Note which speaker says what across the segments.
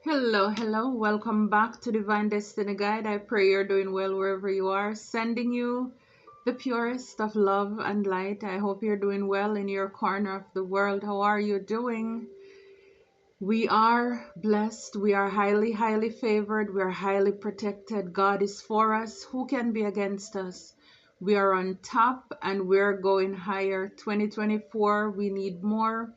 Speaker 1: Hello, welcome back to Divine Destiny Guide. I pray you're doing well wherever you are. Sending you the purest of love and light. I hope you're doing well in your corner of the world. How are you doing? We are blessed. We are highly favored. We are highly protected. God is for us. Who can be against us? We are on top and we're going higher. 2024, we need more.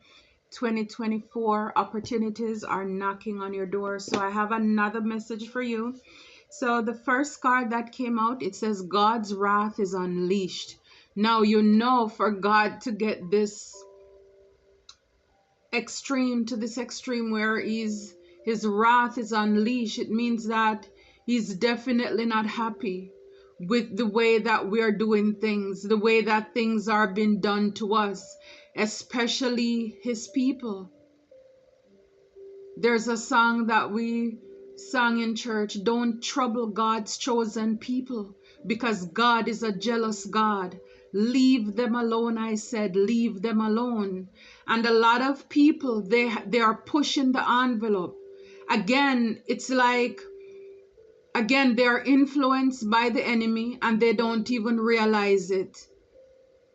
Speaker 1: 2024 opportunities are knocking on your door. So I have another message for you. So the first card that came out, it says God's wrath is unleashed. Now you know, for God to get this extreme to this extreme where his wrath is unleashed, it means that he's definitely not happy with the way that we are doing things, the way that things are being done to us, especially his people. There's a song that we sang in church, don't trouble God's chosen people, because God is a jealous God. Leave them alone, I said, leave them alone. And a lot of people, they are pushing the envelope. Again, it's like, they are influenced by the enemy and they don't even realize it,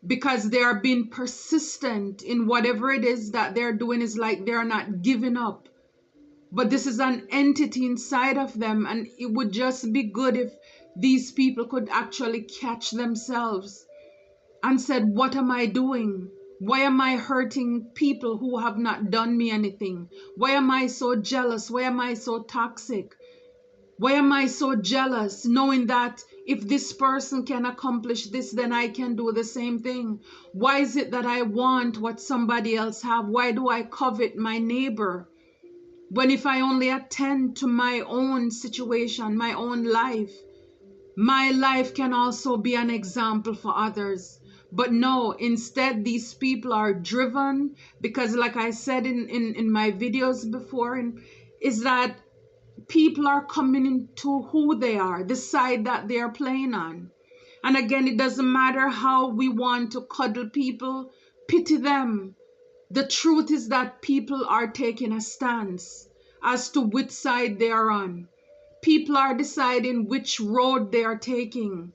Speaker 1: because they are being persistent in whatever it is that they're doing. Is like they're not giving up. But this is an entity inside of them, and it would just be good if these people could actually catch themselves and said, what am I doing? Why am I hurting people who have not done me anything? Why am I so jealous? Why am I so toxic? Why am I so jealous, knowing that if this person can accomplish this, then I can do the same thing? Why is it that I want what somebody else have? Why do I covet my neighbor? When if I only attend to my own situation, my own life, my life can also be an example for others. But no, instead these people are driven because, like I said in my videos before, is that people are coming into who they are, the side that they are playing on. And again, it doesn't matter how we want to cuddle people, pity them. The truth is that people are taking a stance as to which side they are on. People are deciding which road they are taking.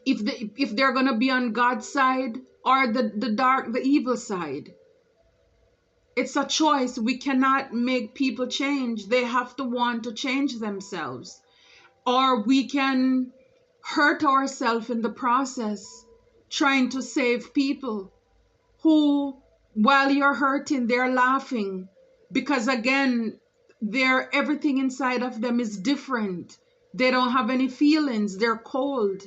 Speaker 1: If they're going to be on God's side or the evil side. It's a choice. We cannot make people change. They have to want to change themselves. Or we can hurt ourselves in the process trying to save people who, while you're hurting, they're laughing, because again, everything inside of them is different. They don't have any feelings. They're cold.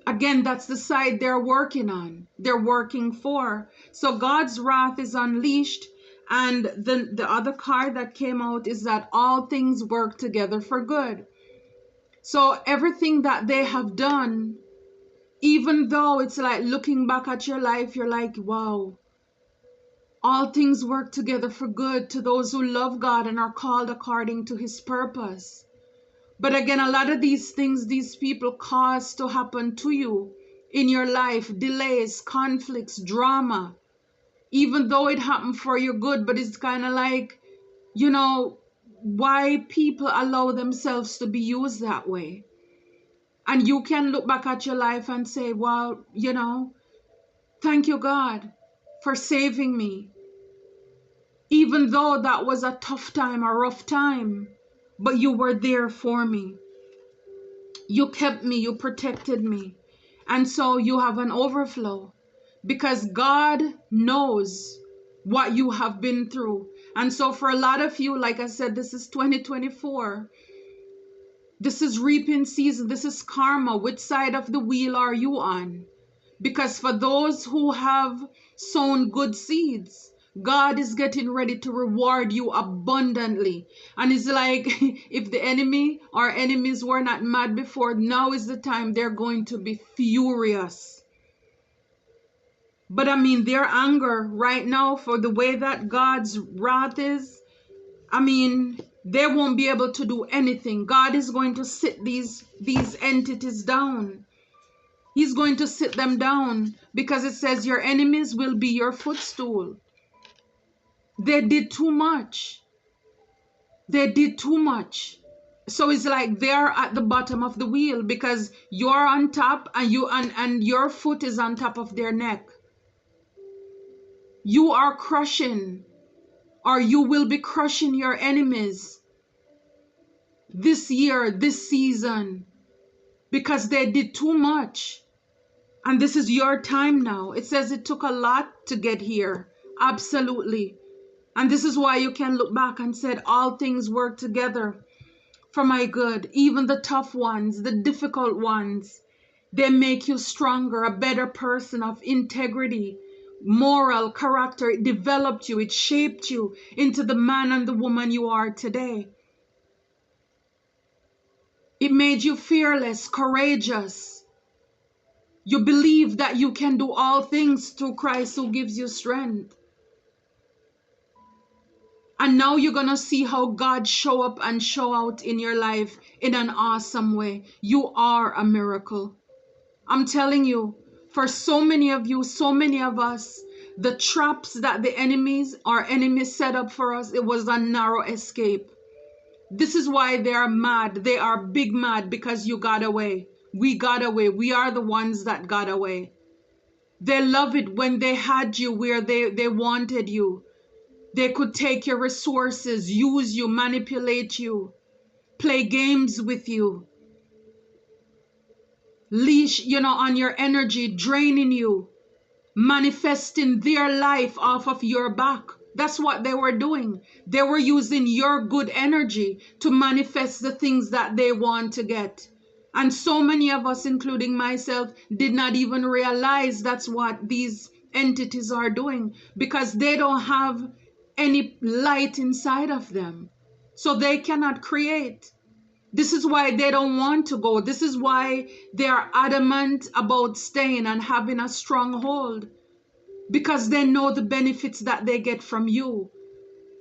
Speaker 1: Again, that's the side they're working on. They're working for. So God's wrath is unleashed. And the other card that came out is that all things work together for good. So everything that they have done, even though it's like looking back at your life, you're like, wow, all things work together for good to those who love God and are called according to his purpose. But again, a lot of these things these people cause to happen to you in your life, delays, conflicts, drama, even though it happened for your good, but it's kind of like, why people allow themselves to be used that way. And you can look back at your life and say, well, thank you, God, for saving me. Even though that was a tough time, a rough time, but you were there for me. You kept me, you protected me. And so you have an overflow because God knows what you have been through. And so for a lot of you, like I said, this is 2024. This is reaping season. This is karma. Which side of the wheel are you on? Because for those who have sown good seeds, God is getting ready to reward you abundantly. And it's like, if the enemy or enemies were not mad before, now is the time they're going to be furious. But I mean, their anger right now for the way that God's wrath is, I mean, they won't be able to do anything. God is going to sit these entities down. He's going to sit them down because it says your enemies will be your footstool. They did too much. They did too much. So it's like they're at the bottom of the wheel because you're on top and and your foot is on top of their neck. You are crushing, or you will be crushing your enemies this year, this season, because they did too much. And this is your time now. It says it took a lot to get here. Absolutely. And this is why you can look back and said all things work together for my good. Even the tough ones, the difficult ones, they make you stronger, a better person of integrity, moral character. It developed you. It shaped you into the man and the woman you are today. It made you fearless, courageous. You believe that you can do all things through Christ who gives you strength. And now you're going to see how God show up and show out in your life in an awesome way. You are a miracle. I'm telling you, for so many of you, so many of us, the traps that the enemies set up for us, it was a narrow escape. This is why they are mad. They are big mad because you got away. We got away. We are the ones that got away. They love it when they had you where they wanted you. They could take your resources, use you, manipulate you, play games with you, leash, on your energy, draining you, manifesting their life off of your back. That's what they were doing. They were using your good energy to manifest the things that they want to get. And so many of us, including myself, did not even realize that's what these entities are doing, because they don't have any light inside of them. So they cannot create. This is why they don't want to go. This is why they are adamant about staying and having a stronghold, because they know the benefits that they get from you,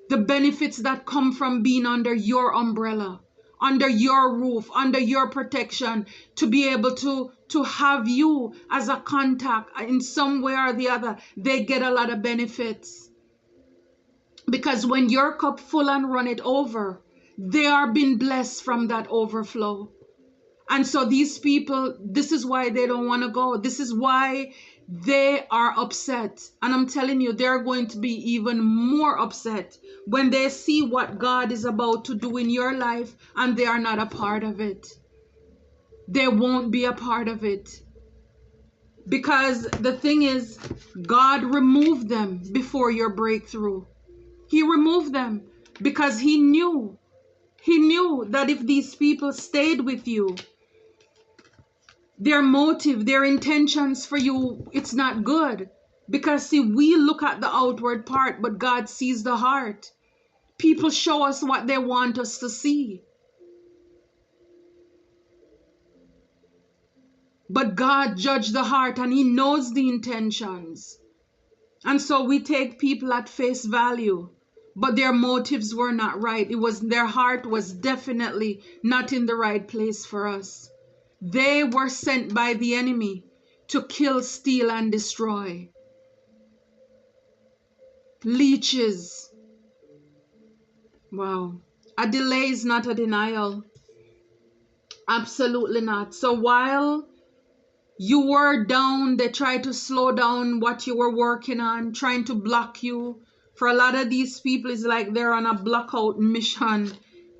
Speaker 1: the benefits that come from being under your umbrella, under your roof, under your protection, to be able to have you as a contact in some way or the other. They get a lot of benefits, because when your cup full and run it over, they are being blessed from that overflow. And so these people, this is why they don't want to go. This is why they are upset. And I'm telling you, they're going to be even more upset when they see what God is about to do in your life and they are not a part of it. They won't be a part of it. Because the thing is, God removed them before your breakthrough. He removed them because he knew that if these people stayed with you, their motive, their intentions for you, it's not good. Because see, we look at the outward part, but God sees the heart. People show us what they want us to see. But God judged the heart and he knows the intentions. And so we take people at face value, but their motives were not right. Their heart was definitely not in the right place for us. They were sent by the enemy to kill, steal, and destroy. Leeches. Wow. A delay is not a denial. Absolutely not. So while you were down, they tried to slow down what you were working on, trying to block you. For a lot of these people, it's like they're on a blockout mission.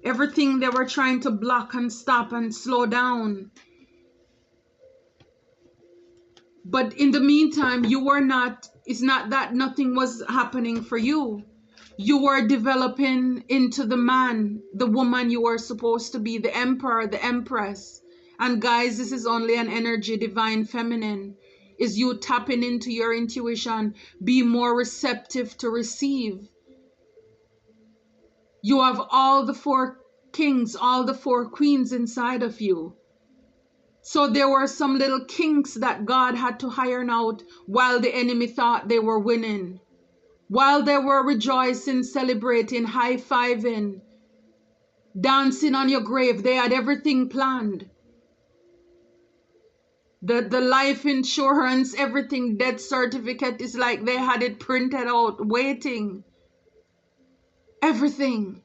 Speaker 1: Everything they were trying to block and stop and slow down. But in the meantime, it's not that nothing was happening for you. You were developing into the man, the woman you were supposed to be, the emperor, the empress. And guys, this is only an energy, divine feminine. Is you tapping into your intuition, be more receptive to receive. You have all the 4 kings, all the 4 queens inside of you. So there were some little kinks that God had to iron out while the enemy thought they were winning. While they were rejoicing, celebrating, high-fiving, dancing on your grave, they had everything planned. The life insurance, everything, death certificate is like they had it printed out, waiting. Everything.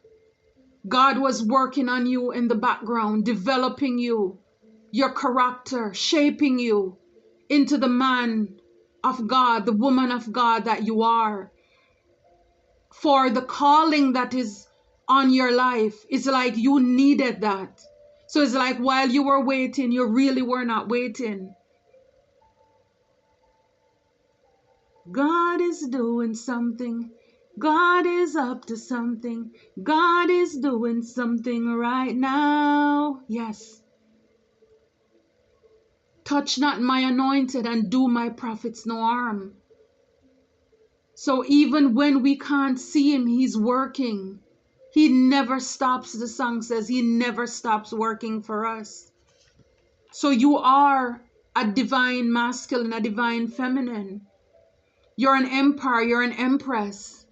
Speaker 1: God was working on you in the background, developing you, your character, shaping you into the man of God, the woman of God that you are. For the calling that is on your life, it's like you needed that. So it's like while you were waiting, you really were not waiting. God is doing something. God is up to something. God is doing something right now. Yes. Touch not my anointed and do my prophets no harm. So even when we can't see him, he's working. He never stops. The song says he never stops working for us. So you are a divine masculine, a divine feminine. You're an empire, you're an empress.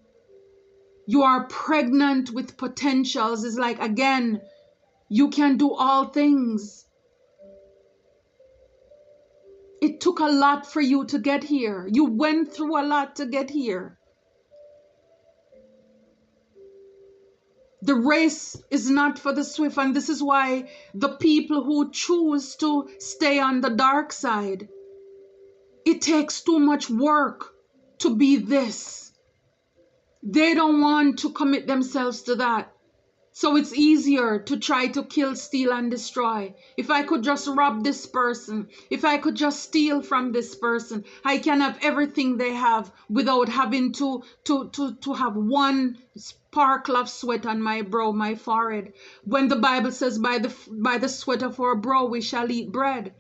Speaker 1: You are pregnant with potentials. It's like, again, you can do all things. It took a lot for you to get here. You went through a lot to get here. The race is not for the swift, and this is why the people who choose to stay on the dark side, it takes too much work to be this. They don't want to commit themselves to that. So it's easier to try to kill, steal, and destroy. If I could just rob this person, if I could just steal from this person, I can have everything they have without having to have one sparkle of sweat on my brow, my forehead. When the Bible says, by the sweat of our brow we shall eat bread.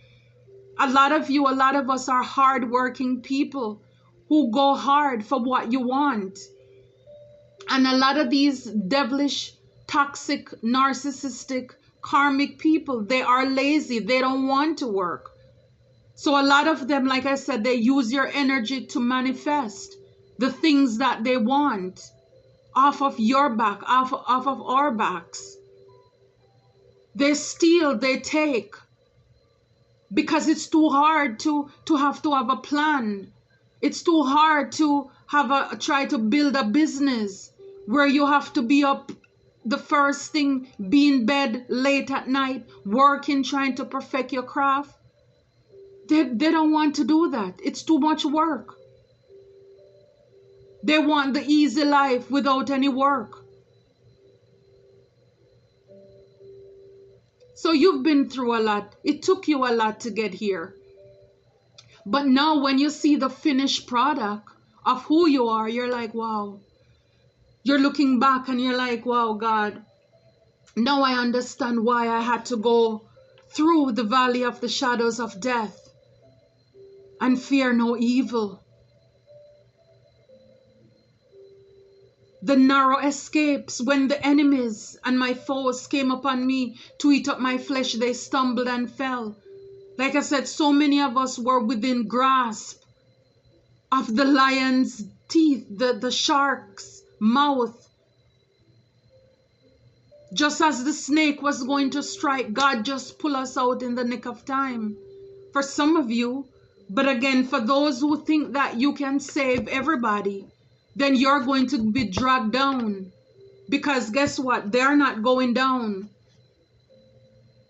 Speaker 1: A lot of us are hardworking people who go hard for what you want. And a lot of these devilish, toxic, narcissistic, karmic people, they are lazy. They don't want to work. So a lot of them, like I said, they use your energy to manifest the things that they want off of your back, off of our backs. They steal, they take, because it's too hard to have a plan. It's too hard to try to build a business where you have to be up the first thing, be in bed late at night, working, trying to perfect your craft. They don't want to do that. It's too much work. They want the easy life without any work. So you've been through a lot. It took you a lot to get here. But now when you see the finished product of who you are, you're like, wow. You're looking back and you're like, wow, God, now I understand why I had to go through the valley of the shadows of death and fear no evil. The narrow escapes when the enemies and my foes came upon me to eat up my flesh, they stumbled and fell. Like I said, so many of us were within grasp of the lion's teeth, the shark's mouth. Just as the snake was going to strike, God just pulled us out in the nick of time. For some of you, but again, for those who think that you can save everybody, then you're going to be dragged down. Because guess what? They're not going down.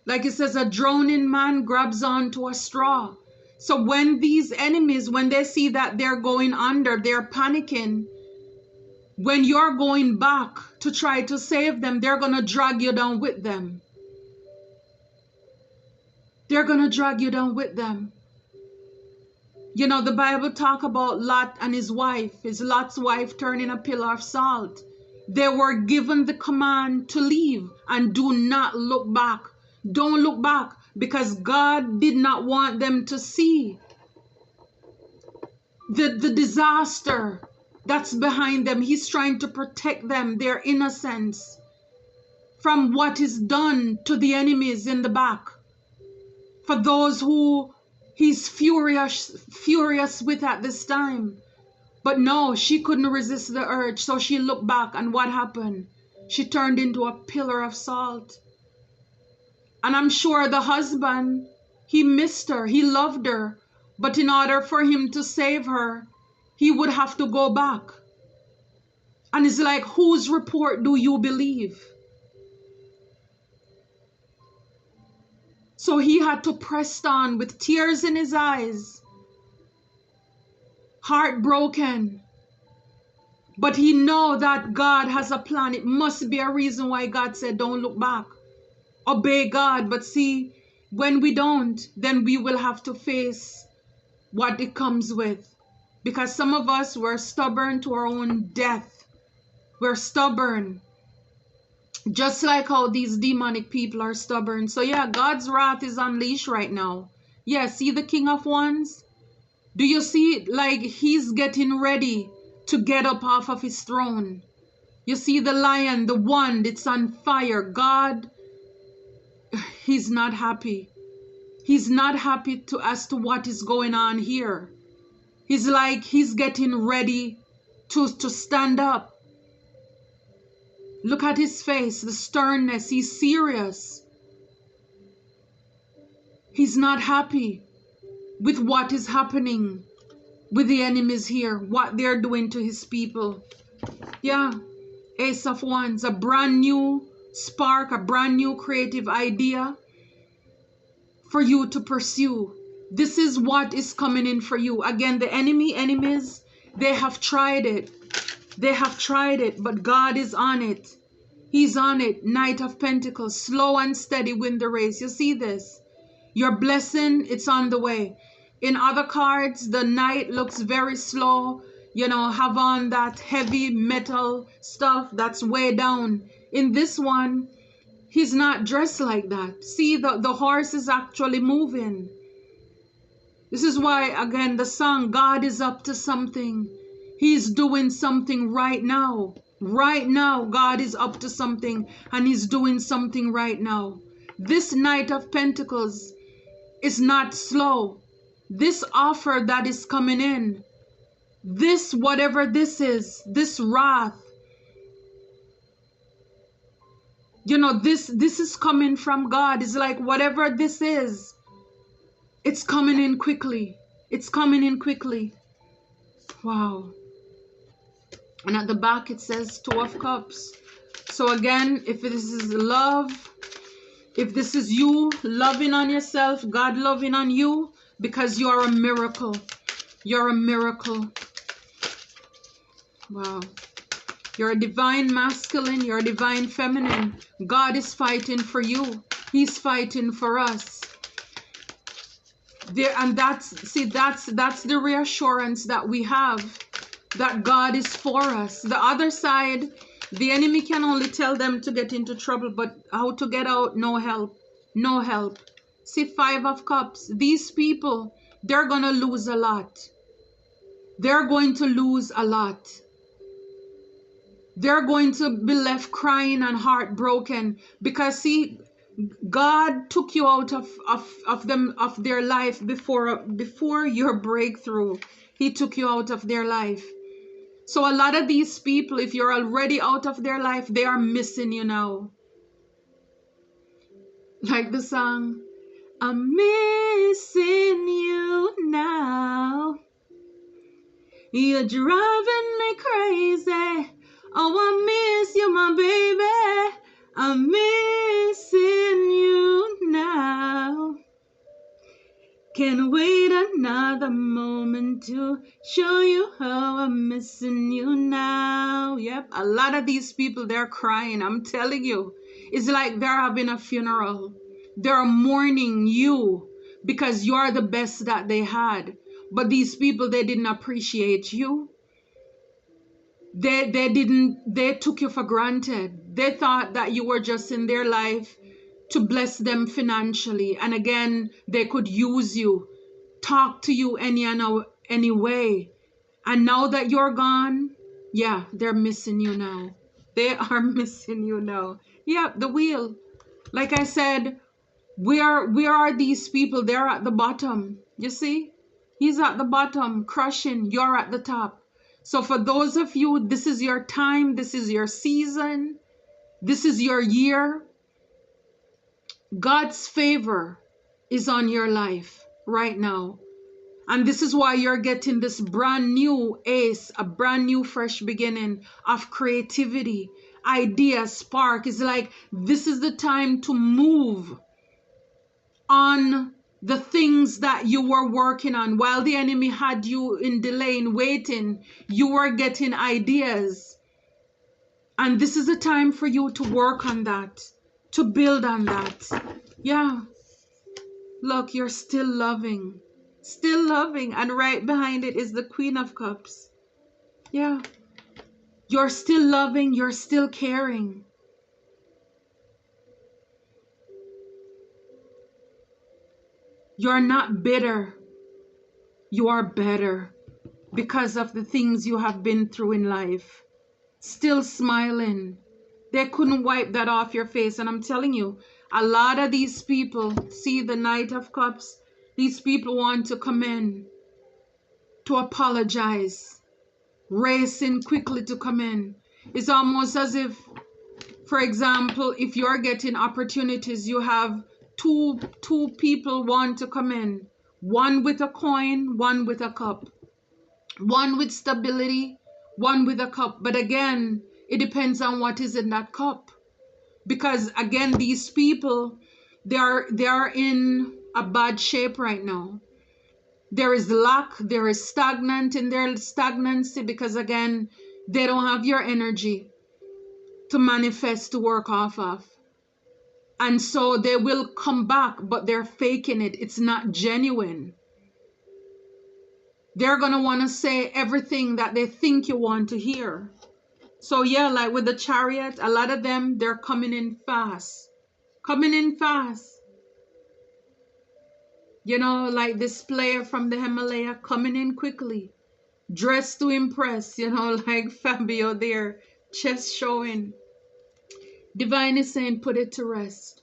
Speaker 1: Like it says, a drowning man grabs onto a straw. So when these enemies, when they see that they're going under, they're panicking. When you're going back to try to save them, they're going to drag you down with them. They're going to drag you down with them. You know, the Bible talk about Lot and his wife, his Lot's wife turning a pillar of salt. They were given the command to leave and do not look back. Don't look back, because God did not want them to see the disaster that's behind them. He's trying to protect them, their innocence, from what is done to the enemies in the back. For those who he's furious with at this time. But no, she couldn't resist the urge, so she looked back, and what happened? She turned into a pillar of salt. And I'm sure the husband, he missed her, he loved her, but in order for him to save her, he would have to go back. And it's like, whose report do you believe? So he had to press on with tears in his eyes, heartbroken. But he know that God has a plan. It must be a reason why God said, don't look back. Obey God. But see, when we don't, then we will have to face what it comes with. Because some of us were stubborn to our own death. We're stubborn. Just like how these demonic people are stubborn. So yeah, God's wrath is unleashed right now. Yeah, see the King of Wands? Do you see, like, he's getting ready to get up off of his throne? You see the lion, the wand, it's on fire. God, he's not happy. He's not happy as to what is going on here. He's like, he's getting ready to stand up. Look at his face, the sternness. He's serious. He's not happy with what is happening with the enemies here, what they're doing to his people. Yeah, Ace of Wands, a brand new spark, a brand new creative idea for you to pursue. This is what is coming in for you. Again, the enemies, they have tried it. They have tried it, but God is on it. He's on it. Knight of Pentacles, slow and steady win the race. You see this? Your blessing, it's on the way. In other cards, the Knight looks very slow. You know, have on that heavy metal stuff that's way down. In this one, he's not dressed like that. See, the horse is actually moving. This is why, again, the song, God is up to something. He's doing something right now. Right now, God is up to something, and he's doing something right now. This Knight of Pentacles is not slow. This offer that is coming in, this, whatever this is, this wrath, you know, this is coming from God. It's like, whatever this is, it's coming in quickly. It's coming in quickly. Wow. And at the back it says Two of Cups. So again, if this is love, if this is you loving on yourself, God loving on you, because you are a miracle. You're a miracle. Wow. You're a divine masculine. You're a divine feminine. God is fighting for you. He's fighting for us. There, and that's the reassurance that we have, that God is for us. The other side, the enemy can only tell them to get into trouble, but how to get out, no help. No help. See, Five of Cups. These people, they're going to lose a lot. They're going to lose a lot. They're going to be left crying and heartbroken, because see, God took you out of their life before your breakthrough. He took you out of their life. So a lot of these people, if you're already out of their life, they are missing you now. Like the song, I'm missing you now. You're driving me crazy. Oh, I miss you, my baby. I'm missing you now. Can't wait another moment to show you how I'm missing you now. Yep, a lot of these people, they're crying. I'm telling you. It's like they're having a funeral. They're mourning you because you're the best that they had. But these people, they didn't appreciate you. They took you for granted. They thought that you were just in their life to bless them financially. And again, they could use you, talk to you any way. And now that you're gone, yeah, they're missing you now. They are missing you now. Yeah, the wheel. Like I said, where are these people? They're at the bottom. You see? He's at the bottom, crushing. You're at the top. So for those of you, this is your time. This is your season. This is your year. God's favor is on your life right now. And this is why you're getting this brand new ace, a brand new fresh beginning of creativity, idea, spark. It's like this is the time to move on the things that you were working on. While the enemy had you in delay, in waiting, you were getting ideas. And this is a time for you to work on that, to build on that. Yeah. Look, you're still loving. Still loving. And right behind it is the Queen of Cups. Yeah. You're still loving. You're still caring. You're not bitter. You are better because of the things you have been through in life. Still smiling. They couldn't wipe that off your face. And I'm telling you, a lot of these people, see the Knight of Cups, these people want to come in to apologize, racing quickly to come in. It's almost as if, for example, if you're getting opportunities, you have two people want to come in. One with a coin, one with a cup. One with stability, one with a cup. But again, it depends on what is in that cup. Because again, these people, they are in a bad shape right now. There is lack, there is stagnant in their stagnancy, because again, they don't have your energy to manifest, to work off of. And so they will come back, but they're faking it. It's not genuine. They're going to want to say everything that they think you want to hear. So yeah, like with the Chariot, a lot of them, they're coming in fast. Coming in fast. You know, like this player from the Himalaya, coming in quickly. Dressed to impress, you know, like Fabio there, chest showing. Divine is saying, put it to rest.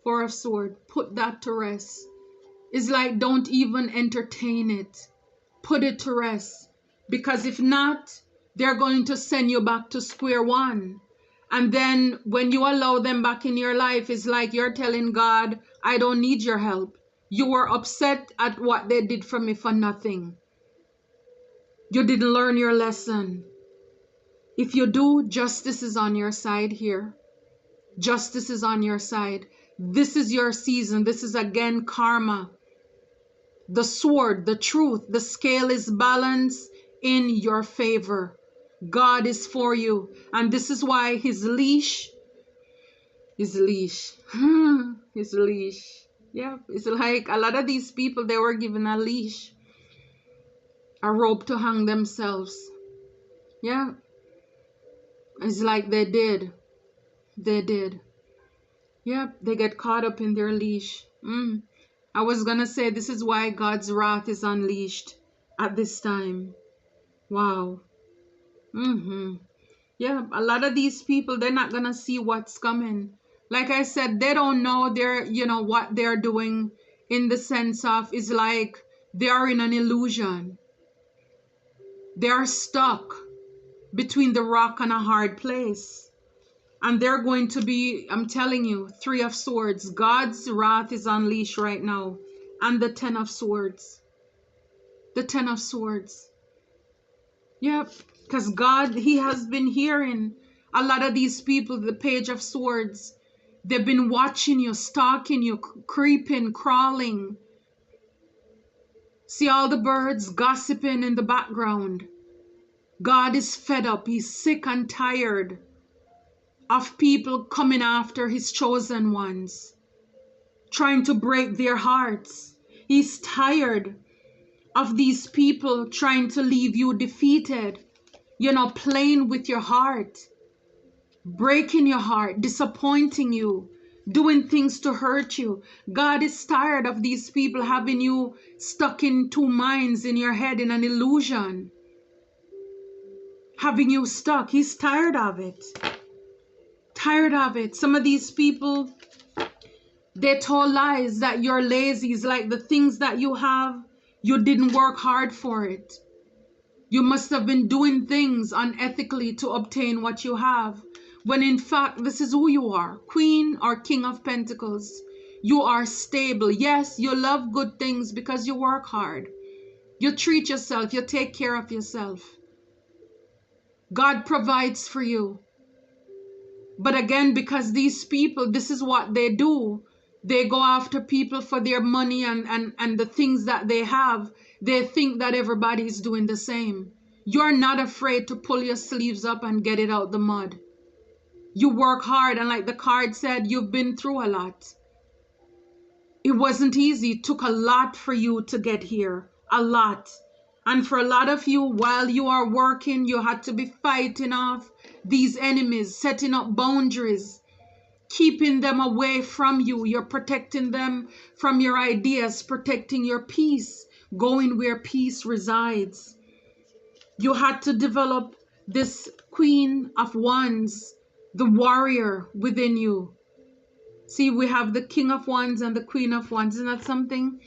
Speaker 1: Four of Swords, put that to rest. It's like, don't even entertain it. Put it to rest. Because if not, they're going to send you back to square one. And then when you allow them back in your life, it's like you're telling God, I don't need your help. You were upset at what they did for me for nothing. You didn't learn your lesson. If you do, justice is on your side here. Justice is on your side. This is your season. This is again karma. The sword, the truth, the scale is balanced in your favor. God is for you. And this is why his leash, his leash. Yeah, it's like a lot of these people, they were given a leash, a rope to hang themselves. Yeah, it's like they did. Yeah, they get caught up in their leash. I was gonna say, this is why God's wrath is unleashed at this time. Wow. Yeah, a lot of these people, they're not gonna see what's coming. Like I said, they don't know what they're doing, in the sense of, is like they are in an illusion. They are stuck between the rock and a hard place. And they're going to be, I'm telling you, Three of Swords. God's wrath is unleashed right now. And the Ten of Swords. The Ten of Swords. Yep. Because God, he has been hearing a lot of these people, the Page of Swords. They've been watching you, stalking you, creeping, crawling. See all the birds gossiping in the background. God is fed up. He's sick and tired of people coming after his chosen ones, trying to break their hearts. He's tired of these people trying to leave you defeated, playing with your heart, breaking your heart, disappointing you, doing things to hurt you. God is tired of these people having you stuck in two minds in your head, in an illusion, having you stuck. He's tired of it. Tired of it. Some of these people, they told lies that you're lazy. It's like the things that you have, you didn't work hard for it. You must have been doing things unethically to obtain what you have. When in fact, this is who you are. Queen or King of Pentacles. You are stable. Yes, you love good things because you work hard. You treat yourself. You take care of yourself. God provides for you. But again, because these people, this is what they do. They go after people for their money and the things that they have. They think that everybody is doing the same. You're not afraid to pull your sleeves up and get it out the mud. You work hard, and like the card said, you've been through a lot. It wasn't easy. It took a lot for you to get here. A lot. And for a lot of you, while you are working, you had to be fighting off these enemies, setting up boundaries, keeping them away from you. You're protecting them from your ideas, protecting your peace, going where peace resides. You had to develop this Queen of Wands, the warrior within you. See, we have the King of Wands and the Queen of Wands. Isn't that something?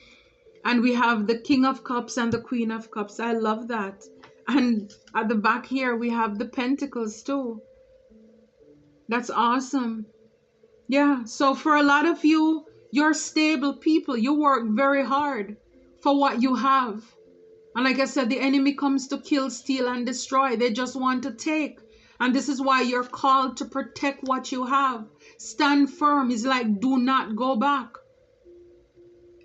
Speaker 1: And we have the King of Cups and the Queen of Cups. I love that. And at the back here, we have the Pentacles too. That's awesome. Yeah, so for a lot of you, you're stable people. You work very hard for what you have. And like I said, the enemy comes to kill, steal, and destroy. They just want to take. And this is why you're called to protect what you have. Stand firm. It's like, do not go back.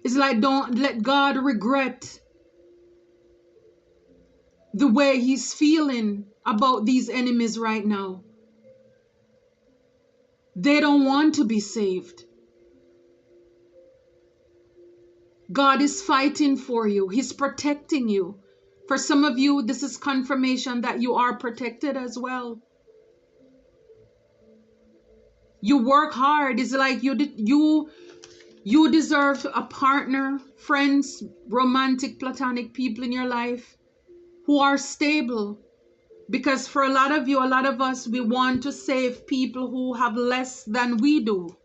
Speaker 1: It's like, don't let God regret the way he's feeling about these enemies right now. They don't want to be saved. God is fighting for you. He's protecting you. For some of you, this is confirmation that you are protected as well. You work hard. It's like you deserve a partner, friends, romantic, platonic people in your life who are stable. Because for a lot of you, a lot of us, we want to save people who have less than we do.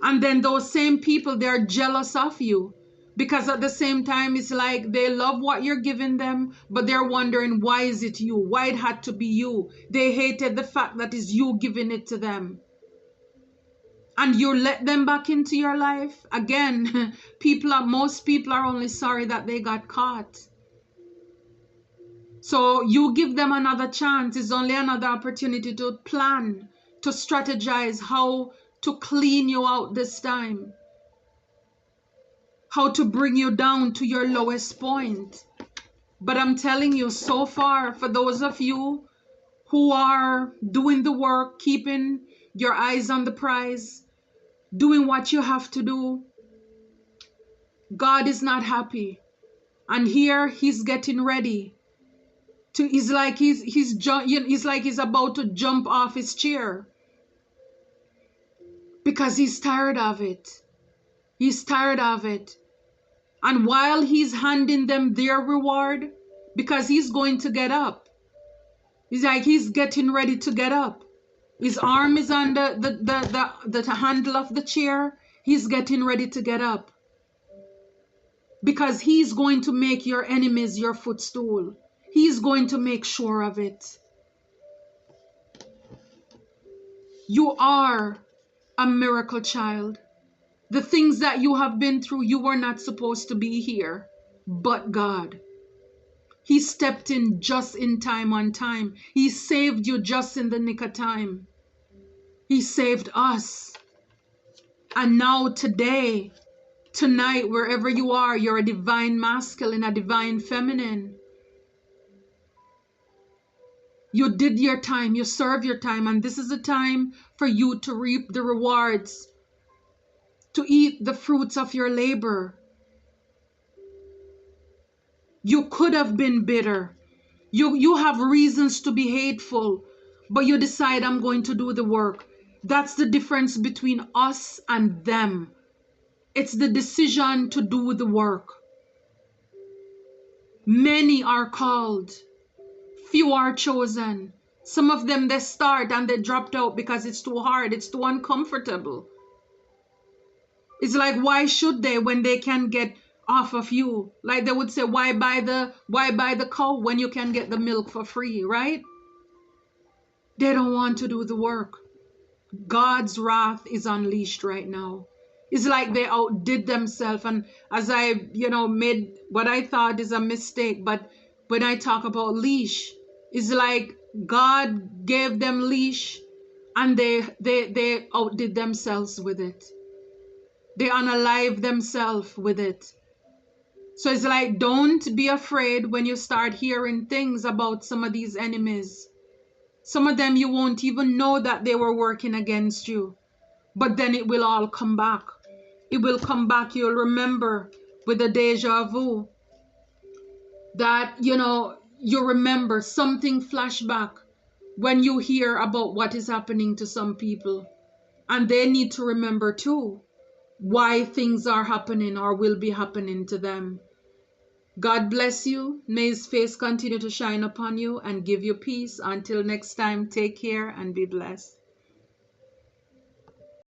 Speaker 1: And then those same people, they're jealous of you. Because at the same time, it's like they love what you're giving them, but they're wondering, why is it you? Why it had to be you? They hated the fact that it's you giving it to them. And you let them back into your life. Again, most people are only sorry that they got caught. So you give them another chance. It's only another opportunity to plan, to strategize how to clean you out this time. How to bring you down to your lowest point. But I'm telling you, so far, for those of you who are doing the work, keeping your eyes on the prize, doing what you have to do, God is not happy. And here he's getting ready to, he's like he's about to jump off his chair. Because he's tired of it. He's tired of it. And while he's handing them their reward, because he's going to get up. He's like he's getting ready to get up. His arm is on the handle of the chair. He's getting ready to get up. Because he's going to make your enemies your footstool. He's going to make sure of it. You are a miracle child. The things that you have been through, you were not supposed to be here. But God. He stepped in just in time on time. He saved you just in the nick of time. He saved us. And now today, tonight, wherever you are, you're a divine masculine, a divine feminine. You did your time, you served your time, and this is a time for you to reap the rewards, to eat the fruits of your labor. You could have been bitter. You have reasons to be hateful, but you decide, I'm going to do the work. That's the difference between us and them. It's the decision to do the work. Many are called. Few are chosen. Some of them, they start and they dropped out because it's too hard. It's too uncomfortable. It's like, why should they when they can get off of you? Like they would say, why buy the cow when you can get the milk for free, right? They don't want to do the work. God's wrath is unleashed right now. It's like they outdid themselves. And as I, made what I thought is a mistake, but when I talk about leash, it's like God gave them leash and they outdid themselves with it. They unalive themselves with it. So it's like, don't be afraid when you start hearing things about some of these enemies. Some of them you won't even know that they were working against you. But then it will all come back. It will come back. You'll remember with the deja vu that, you remember something flashback when you hear about what is happening to some people. And they need to remember too why things are happening or will be happening to them. God bless you. May His face continue to shine upon you and give you peace. Until next time, take care and be blessed.